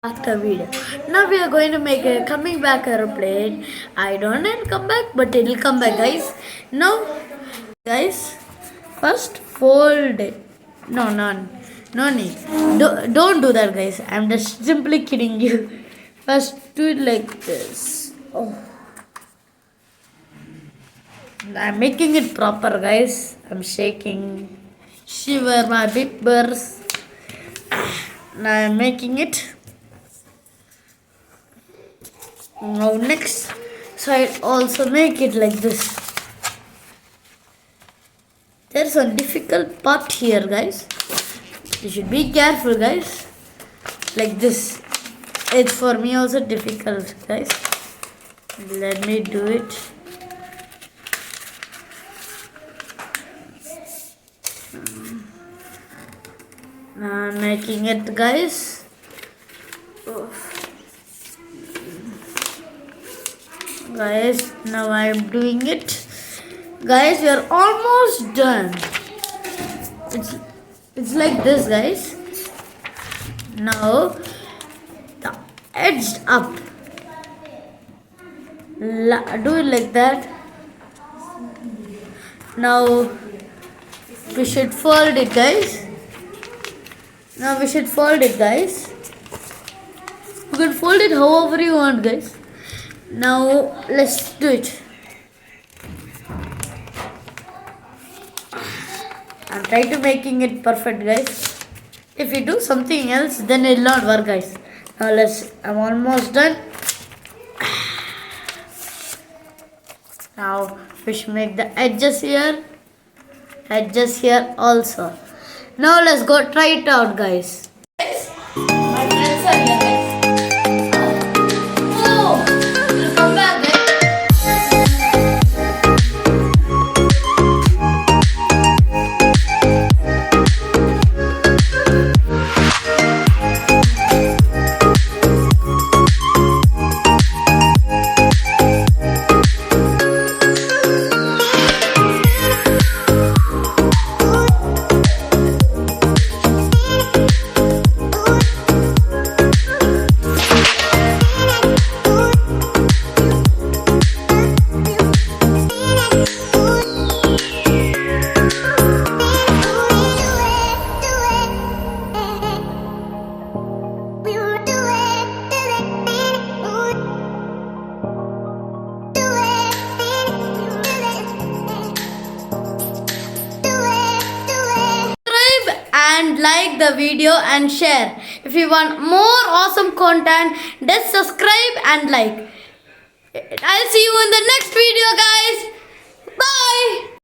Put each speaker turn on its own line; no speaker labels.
After video. Now we are going to make a coming back aeroplane. I don't know it'll come back, but it'll come back, guys. Now, guys, first fold it. No need. Don't do that, guys. I'm just simply kidding you. First, do it like this. Oh, I'm making it proper, guys. I'm shaking. Shiver my big burrs. Now I'm making it. Now next side also make it like this. There's a difficult part here, guys. You should be careful, guys. Like this. It's for me also difficult, guys. Let me do it. Now I'm making it, guys. Guys, now I am doing it. Guys, we are almost done. It's like this, guys. Now the edge up. Do it like that. Now we should fold it, guys. Now we should fold it, guys. You can fold it however you want, guys. Now let's do it. I'm trying to making it perfect, guys. If you do something else, then it will not work, guys. Now I'm almost done. Now we should make the edges here also. Now let's go try it out, guys. My friends are here, guys. And like the video and share. If you want more awesome content, just subscribe and like. I'll see you in the next video, guys.